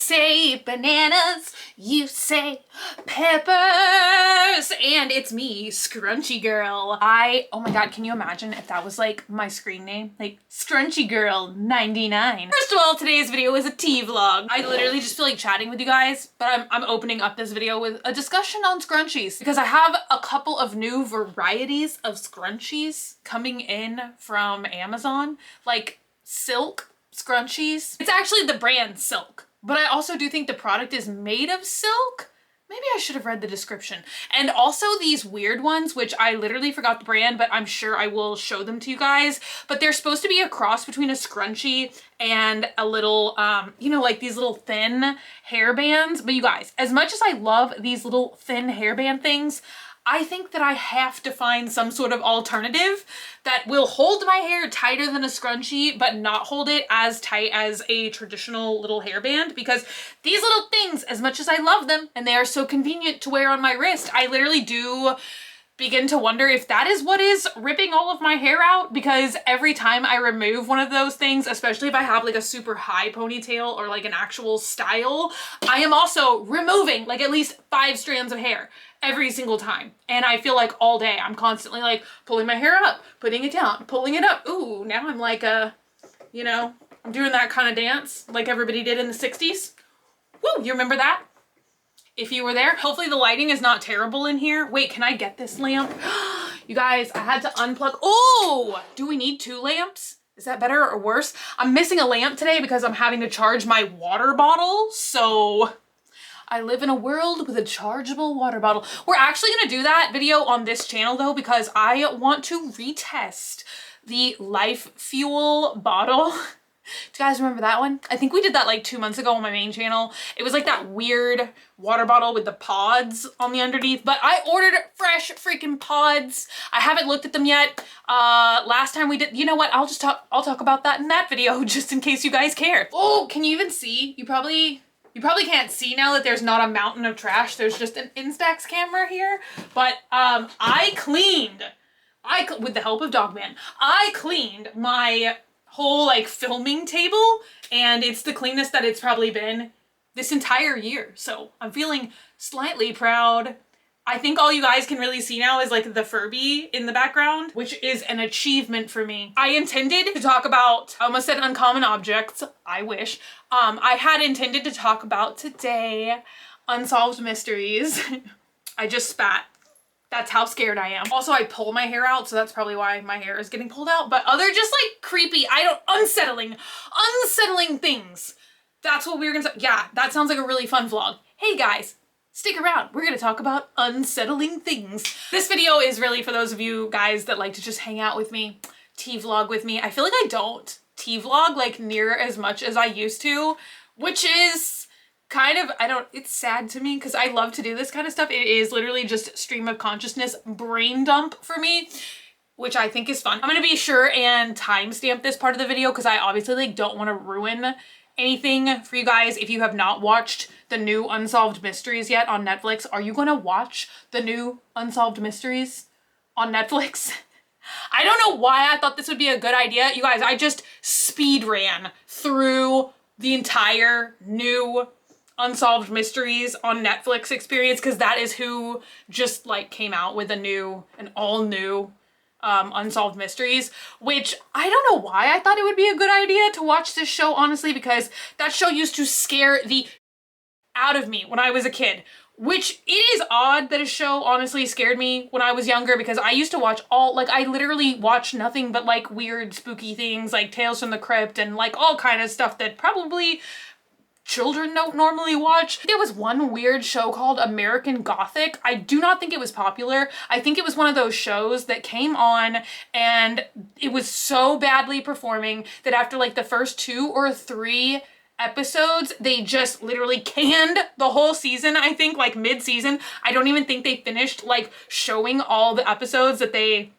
say bananas, you say peppers, and it's me, Scrunchy Girl. Oh my god, can you imagine if that was like my screen name? Like Scrunchy Girl 99. First of all, today's video is a tea vlog. I literally just feel like chatting with you guys, but I'm opening up this video with a discussion on scrunchies because I have a couple of new varieties of scrunchies coming in from Amazon, like silk scrunchies. It's actually the brand Silk, but I also do think the product is made of silk. Maybe I should have read the description. And also these weird ones, which I literally forgot the brand, but I'm sure I will show them to you guys. But they're supposed to be a cross between a scrunchie and a little, you know, like these little thin hairbands. But you guys, as much as I love these little thin hairband things, I think that I have to find some sort of alternative that will hold my hair tighter than a scrunchie, but not hold it as tight as a traditional little hairband, because these little things, as much as I love them and they are so convenient to wear on my wrist, I literally do begin to wonder if that is what is ripping all of my hair out, because every time I remove one of those things, especially if I have like a super high ponytail or like an actual style, I am also removing like at least 5 strands of hair every single time. And I feel like all day I'm constantly like pulling my hair up, putting it down, pulling it up. Ooh, now I'm like you know, I'm doing that kind of dance like everybody did in the 60s. Woo, you remember that? If you were there. Hopefully the lighting is not terrible in here. Wait, can I get this lamp? You guys, I had to unplug. Oh, do we need 2 lamps? Is that better or worse? I'm missing a lamp today because I'm having to charge my water bottle. So I live in a world with a chargeable water bottle. We're actually gonna do that video on this channel though, because I want to retest the Life Fuel bottle. Do you guys remember that one? I think we did that like 2 months ago on my main channel. It was like that weird water bottle with the pods on the underneath, but I ordered fresh freaking pods. I haven't looked at them yet. Last time we did, you know what? I'll talk about that in that video just in case you guys care. Oh, can you even see? You probably can't see now that there's not a mountain of trash. There's just an Instax camera here. But I cleaned, with the help of Dogman, I cleaned my whole like filming table, and it's the cleanest that it's probably been this entire year. So I'm feeling slightly proud. I think all you guys can really see now is like the Furby in the background, which is an achievement for me. I intended to talk about, I almost said uncommon objects, I wish. I had intended to talk about today Unsolved Mysteries. I just spat. That's how scared I am. Also, I pull my hair out, so that's probably why my hair is getting pulled out. But other just like creepy, unsettling things. That's what we were gonna say. Yeah, that sounds like a really fun vlog. Hey guys, stick around. We're gonna talk about unsettling things. This video is really for those of you guys that like to just hang out with me, tea vlog with me. I feel like I don't tea vlog like near as much as I used to, which is kind of, it's sad to me because I love to do this kind of stuff. It is literally just stream of consciousness brain dump for me, which I think is fun. I'm gonna be sure and timestamp this part of the video because I obviously like don't want to ruin anything for you guys. If you have not watched the new Unsolved Mysteries yet on Netflix, are you gonna watch the new Unsolved Mysteries on Netflix? I don't know why I thought this would be a good idea. You guys, I just speed ran through the entire new Unsolved Mysteries on Netflix experience because that is who just like came out with an all new Unsolved Mysteries, which I don't know why I thought it would be a good idea to watch this show, honestly, because that show used to scare the out of me when I was a kid, which it is odd that a show honestly scared me when I was younger because I used to watch I literally watched nothing but like weird spooky things like Tales from the Crypt and like all kind of stuff that probably children don't normally watch. There was one weird show called American Gothic. I do not think it was popular. I think it was one of those shows that came on and it was so badly performing that after like the first 2 or 3 episodes, they just literally canned the whole season, I think, like mid-season. I don't even think they finished like showing all the episodes that they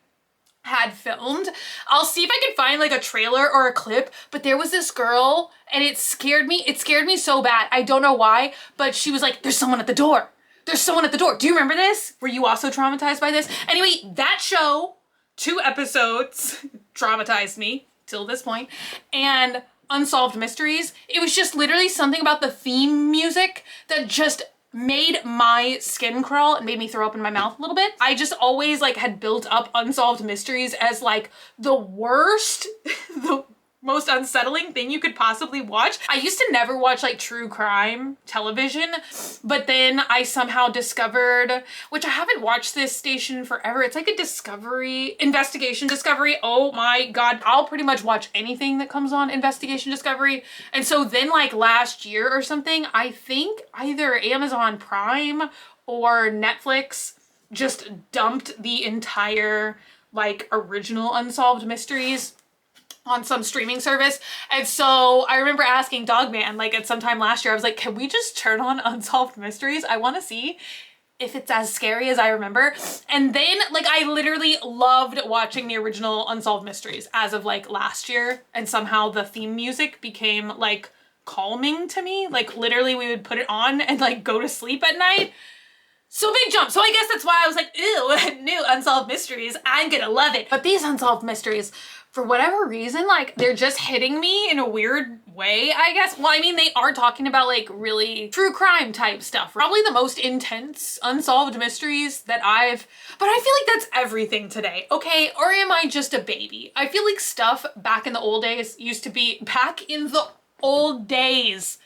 had filmed. I'll see if I can find like a trailer or a clip, but there was this girl and it scared me. It scared me so bad. I don't know why, but she was like, there's someone at the door. There's someone at the door. Do you remember this? Were you also traumatized by this? Anyway, that show, 2 episodes, traumatized me till this point. And Unsolved Mysteries. It was just literally something about the theme music that just made my skin crawl and made me throw up in my mouth a little bit. I just always like had built up Unsolved Mysteries as like the worst, the most unsettling thing you could possibly watch. I used to never watch like true crime television, but then I somehow discovered, which I haven't watched this station forever, it's like a investigation discovery. Oh my God, I'll pretty much watch anything that comes on Investigation Discovery. And so then like last year or something, I think either Amazon Prime or Netflix just dumped the entire like original Unsolved Mysteries on some streaming service. And so I remember asking Dogman, like at some time last year, I was like, can we just turn on Unsolved Mysteries? I want to see if it's as scary as I remember. And then like I literally loved watching the original Unsolved Mysteries as of like last year. And somehow the theme music became like calming to me. Like literally we would put it on and like go to sleep at night. So big jump. So I guess that's why I was like, ew, new Unsolved Mysteries. I'm gonna love it. But these Unsolved Mysteries, for whatever reason, like they're just hitting me in a weird way, I guess. Well, I mean, they are talking about like really true crime type stuff. Probably the most intense Unsolved Mysteries that but I feel like that's everything today, okay? Or am I just a baby? I feel like stuff back in the old days used to be back in the old days.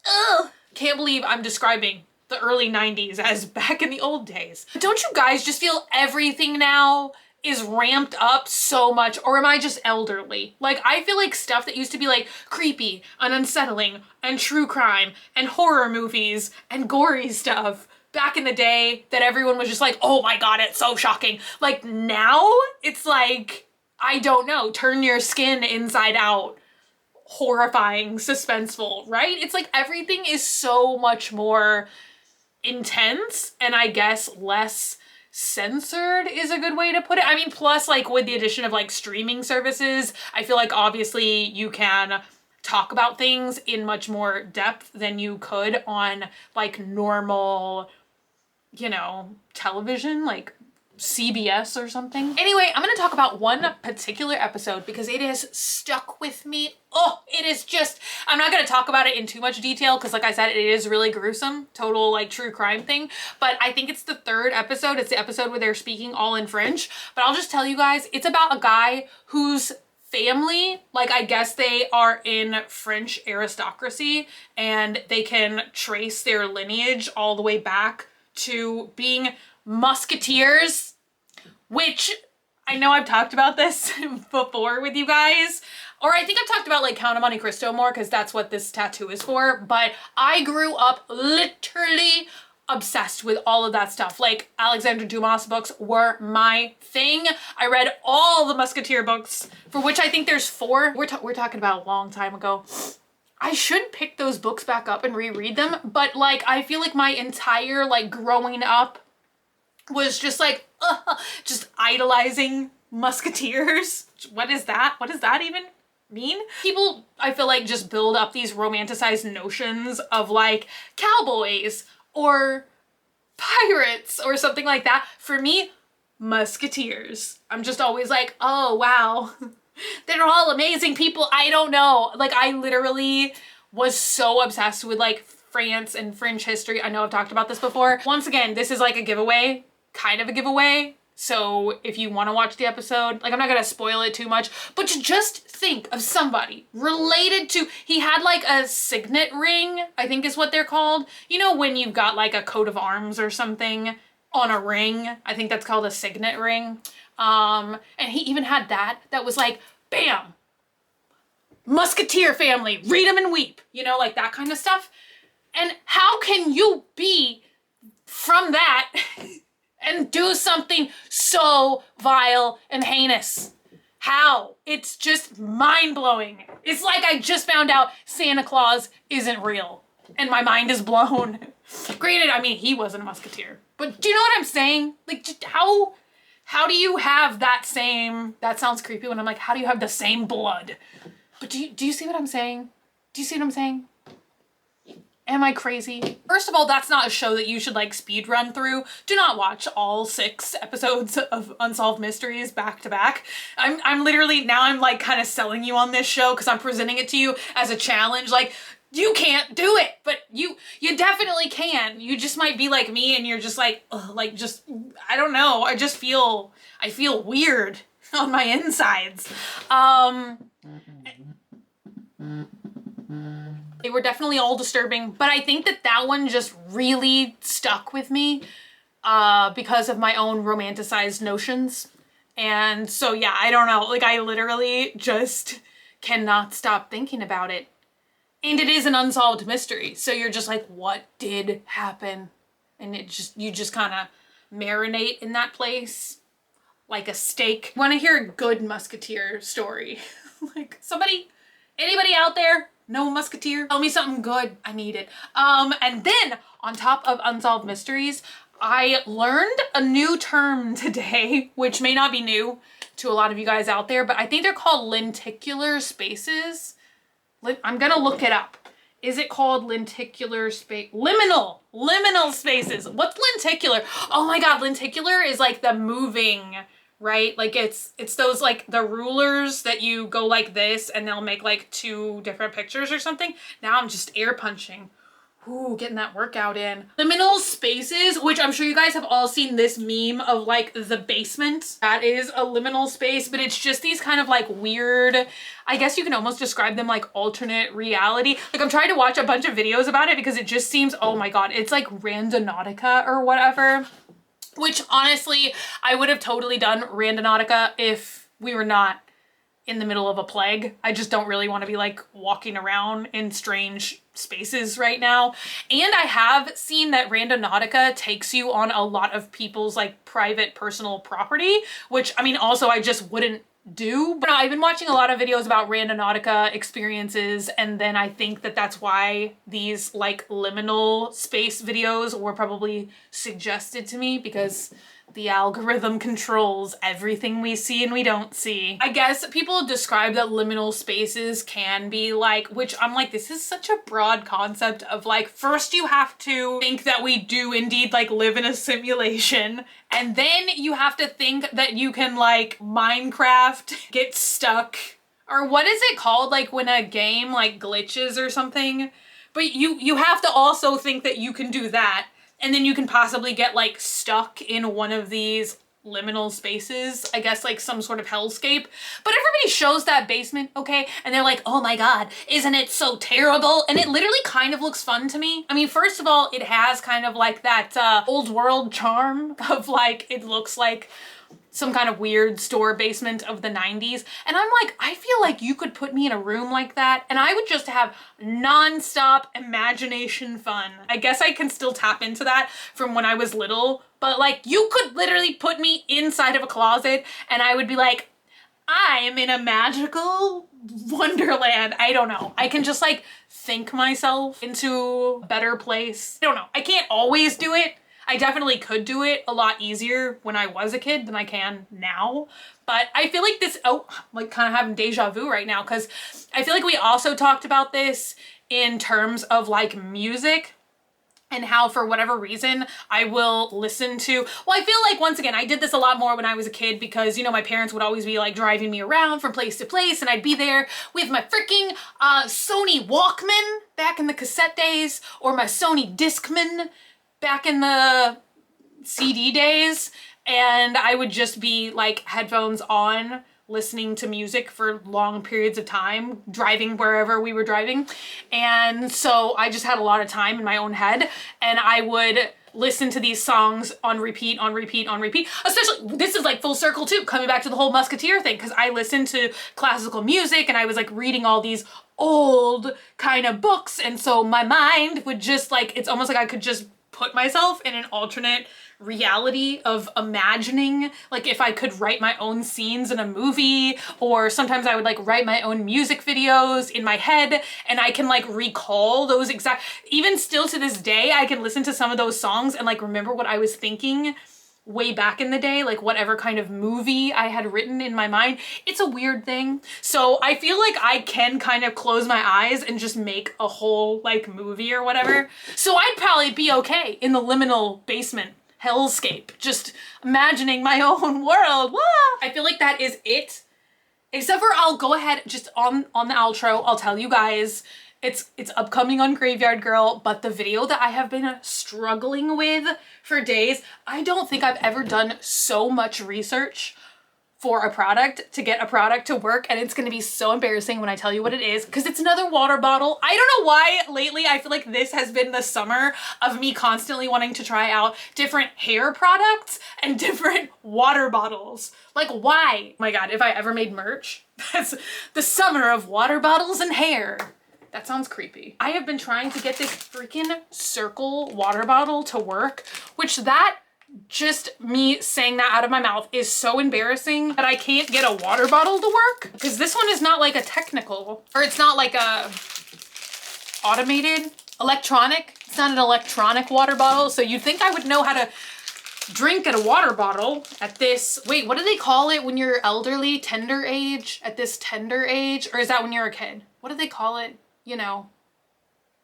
Ugh. Can't believe I'm describing the early 90s as back in the old days. Don't you guys just feel everything now is ramped up so much, or am I just elderly? Like, I feel like stuff that used to be like creepy and unsettling and true crime and horror movies and gory stuff back in the day that everyone was just like, oh my God, it's so shocking. Like now it's like, I don't know, turn your skin inside out. Horrifying, suspenseful, right? It's like everything is so much more intense and I guess less censored is a good way to put it. I mean, plus like with the addition of like streaming services, I feel like obviously you can talk about things in much more depth than you could on like normal, you know, television, like CBS or something. Anyway, I'm gonna talk about one particular episode because it has stuck with me. Oh, it is just, I'm not gonna talk about it in too much detail because like I said, it is really gruesome, total like true crime thing. But I think it's the third episode. It's the episode where they're speaking all in French. But I'll just tell you guys, it's about a guy whose family, like I guess they are in French aristocracy and they can trace their lineage all the way back to being Musketeers, which I know I've talked about this before with you guys, or I think I've talked about like Count of Monte Cristo more because that's what this tattoo is for, but I grew up literally obsessed with all of that stuff. Like Alexandre Dumas books were my thing. I read all the Musketeer books, for which I think there's 4. We're talking about a long time ago. I should pick those books back up and reread them, but like I feel like my entire like growing up was just like just idolizing Musketeers. What is that? What does that even mean? People, I feel like, just build up these romanticized notions of like cowboys or pirates or something like that. For me, Musketeers. I'm just always like, oh wow. They're all amazing people. I don't know. Like I literally was so obsessed with like France and French history. I know I've talked about this before. Once again, this is like a giveaway, kind of a giveaway. So if you want to watch the episode, like I'm not gonna spoil it too much, but to just think of somebody related to, he had like a signet ring, I think is what they're called. You know when you've got like a coat of arms or something on a ring, I think that's called a signet ring. And he even had that was like, bam, Musketeer family, read 'em and weep, you know, like that kind of stuff. And how can you be from that and do something so vile and heinous? How? It's just mind-blowing. It's like I just found out Santa Claus isn't real and my mind is blown. Granted, I mean, he wasn't a musketeer, but do you know what I'm saying? Like, just how do you have that same, that sounds creepy when I'm like, how do you have the same blood? But do you see what I'm saying? Do you see what I'm saying? Am I crazy? First of all, that's not a show that you should like speed run through. Do not watch all 6 episodes of Unsolved Mysteries back to back. I'm literally, now I'm like kind of selling you on this show because I'm presenting it to you as a challenge. Like, you can't do it, but you definitely can. You just might be like me and you're just like, ugh, like just, I don't know. I feel weird on my insides. They were definitely all disturbing, but I think that that one just really stuck with me because of my own romanticized notions. And so, yeah, I don't know. Like, I literally just cannot stop thinking about it. And it is an unsolved mystery. So you're just like, what did happen? And you just kind of marinate in that place like a steak. Want to hear a good Musketeer story? Like, anybody out there? No Musketeer? Tell me something good. I need it. And then on top of Unsolved Mysteries, I learned a new term today, which may not be new to a lot of you guys out there, but I think they're called lenticular spaces. I'm gonna look it up. Is it called lenticular space? Liminal spaces. What's lenticular? Oh my God, lenticular is like the moving, right? Like it's those like the rulers that you go like this and they'll make like 2 different pictures or something. Now I'm just air punching. Ooh, getting that workout in. Liminal spaces, which I'm sure you guys have all seen this meme of like the basement. That is a liminal space, but it's just these kind of like weird, I guess you can almost describe them like alternate reality. Like I'm trying to watch a bunch of videos about it because it just seems, oh my God, it's like Randonautica or whatever. Which honestly, I would have totally done Randonautica if we were not in the middle of a plague. I just don't really want to be like walking around in strange spaces right now. And I have seen that Randonautica takes you on a lot of people's like private personal property, which I mean, also I just wouldn't do. But I've been watching a lot of videos about Randonautica experiences, and then I think that that's why these like liminal space videos were probably suggested to me, because the algorithm controls everything we see and we don't see. I guess people describe that liminal spaces can be like, which I'm like, this is such a broad concept of like, first you have to think that we do indeed like live in a simulation, and then you have to think that you can like Minecraft, get stuck, or what is it called? Like when a game like glitches or something, but you have to also think that you can do that. And then you can possibly get like stuck in one of these liminal spaces, I guess like some sort of hellscape. But everybody shows that basement, okay? And they're like, oh my God, isn't it so terrible? And it literally kind of looks fun to me. I mean, first of all, it has kind of like that old world charm of like, it looks like some kind of weird store basement of the 90s. And I'm like, I feel like you could put me in a room like that and I would just have nonstop imagination fun. I guess I can still tap into that from when I was little, but like you could literally put me inside of a closet and I would be like, I'm in a magical wonderland. I don't know. I can just like think myself into a better place. I don't know. I can't always do it. I definitely could do it a lot easier when I was a kid than I can now. But I feel like this, oh, like kind of having deja vu right now, because I feel like we also talked about this in terms of like music and how for whatever reason I will listen to, well, I feel like once again, I did this a lot more when I was a kid because, you know, my parents would always be like driving me around from place to place and I'd be there with my freaking Sony Walkman back in the cassette days, or my Sony Discman back in the CD days, and I would just be like headphones on listening to music for long periods of time, driving wherever we were driving. And so I just had a lot of time in my own head and I would listen to these songs on repeat, on repeat, on repeat. Especially, this is like full circle too, coming back to the whole Musketeer thing, because I listened to classical music and I was like reading all these old kind of books, and so my mind would just like, it's almost like I could just put myself in an alternate reality of imagining, like if I could write my own scenes in a movie, or sometimes I would like write my own music videos in my head and I can like recall those exact, even still to this day, I can listen to some of those songs and like remember what I was thinking way back in the day, like whatever kind of movie I had written in my mind. It's a weird thing. So I feel like I can kind of close my eyes and just make a whole like movie or whatever. So I'd probably be okay in the liminal basement hellscape, just imagining my own world. Wah! I feel like that is it. Except for I'll go ahead just on the outro, I'll tell you guys it's upcoming on Grav3yardgirl, but the video that I have been struggling with for days, I don't think I've ever done so much research for a product to get a product to work, and it's gonna be so embarrassing when I tell you what it is, because it's another water bottle. I don't know why lately I feel like this has been the summer of me constantly wanting to try out different hair products and different water bottles. Like, why? Oh my God, if I ever made merch, that's the summer of water bottles and hair. That sounds creepy. I have been trying to get this freaking circle water bottle to work, which that, just me saying that out of my mouth is so embarrassing that I can't get a water bottle to work, because this one is not like a technical, or it's not like a automated, electronic. It's not an electronic water bottle. So you'd think I would know how to drink at a water bottle at this, wait, what do they call it when you're elderly? Tender age? At this tender age? Or is that when you're a kid? What do they call it? You know,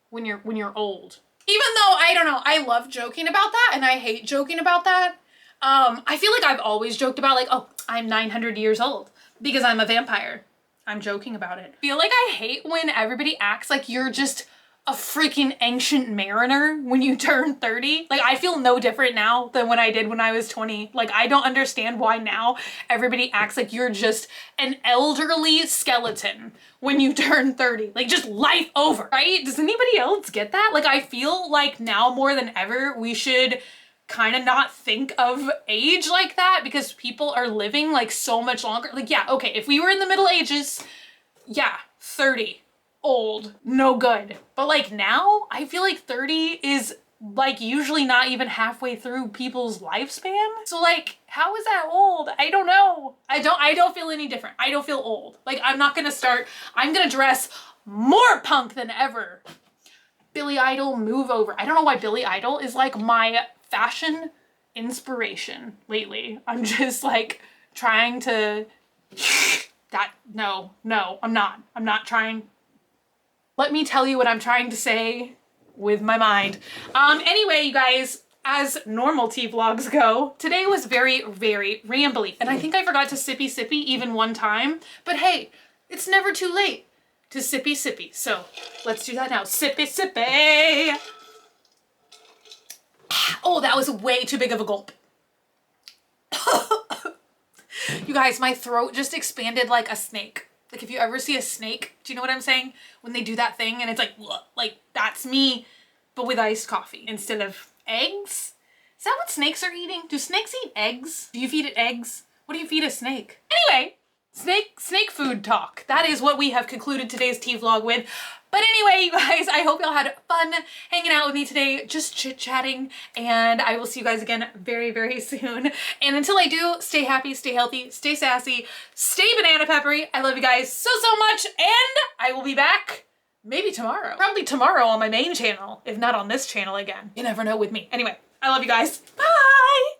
when you're old. Even though, I don't know, I love joking about that and I hate joking about that. I feel like I've always joked about like, oh, I'm 900 years old because I'm a vampire. I'm joking about it. I feel like I hate when everybody acts like you're just a freaking ancient mariner when you turn 30. Like, I feel no different now than when I did when I was 20. Like, I don't understand why now everybody acts like you're just an elderly skeleton when you turn 30. Like, just life over, right? Does anybody else get that? Like, I feel like now more than ever, we should kind of not think of age like that, because people are living like so much longer. Like, yeah, okay, if we were in the Middle Ages, yeah, 30. Old, no good. But like now, I feel like 30 is like usually not even halfway through people's lifespan. So like, how is that old? I don't know. I don't feel any different. I don't feel old. Like, I'm gonna dress more punk than ever. Billy Idol, move over. I don't know why Billy Idol is like my fashion inspiration lately. I'm just like trying to, no, I'm not trying. Let me tell you what I'm trying to say with my mind. Anyway, you guys, as normal tea vlogs go, today was very, very rambly. And I think I forgot to sippy even one time, but hey, it's never too late to sippy. So let's do that now. Sippy. Oh, that was way too big of a gulp. You guys, my throat just expanded like a snake. Like, if you ever see a snake, do you know what I'm saying? When they do that thing and it's like that's me, but with iced coffee instead of eggs. Is that what snakes are eating? Do snakes eat eggs? Do you feed it eggs? What do you feed a snake? Anyway, snake food talk. That is what we have concluded today's tea vlog with. But anyway, you guys, I hope y'all had fun hanging out with me today, just chit-chatting, and I will see you guys again very, very soon. And until I do, stay happy, stay healthy, stay sassy, stay banana peppery. I love you guys so much, and I will be back maybe tomorrow. Probably tomorrow on my main channel, if not on this channel again. You never know with me. Anyway, I love you guys. Bye!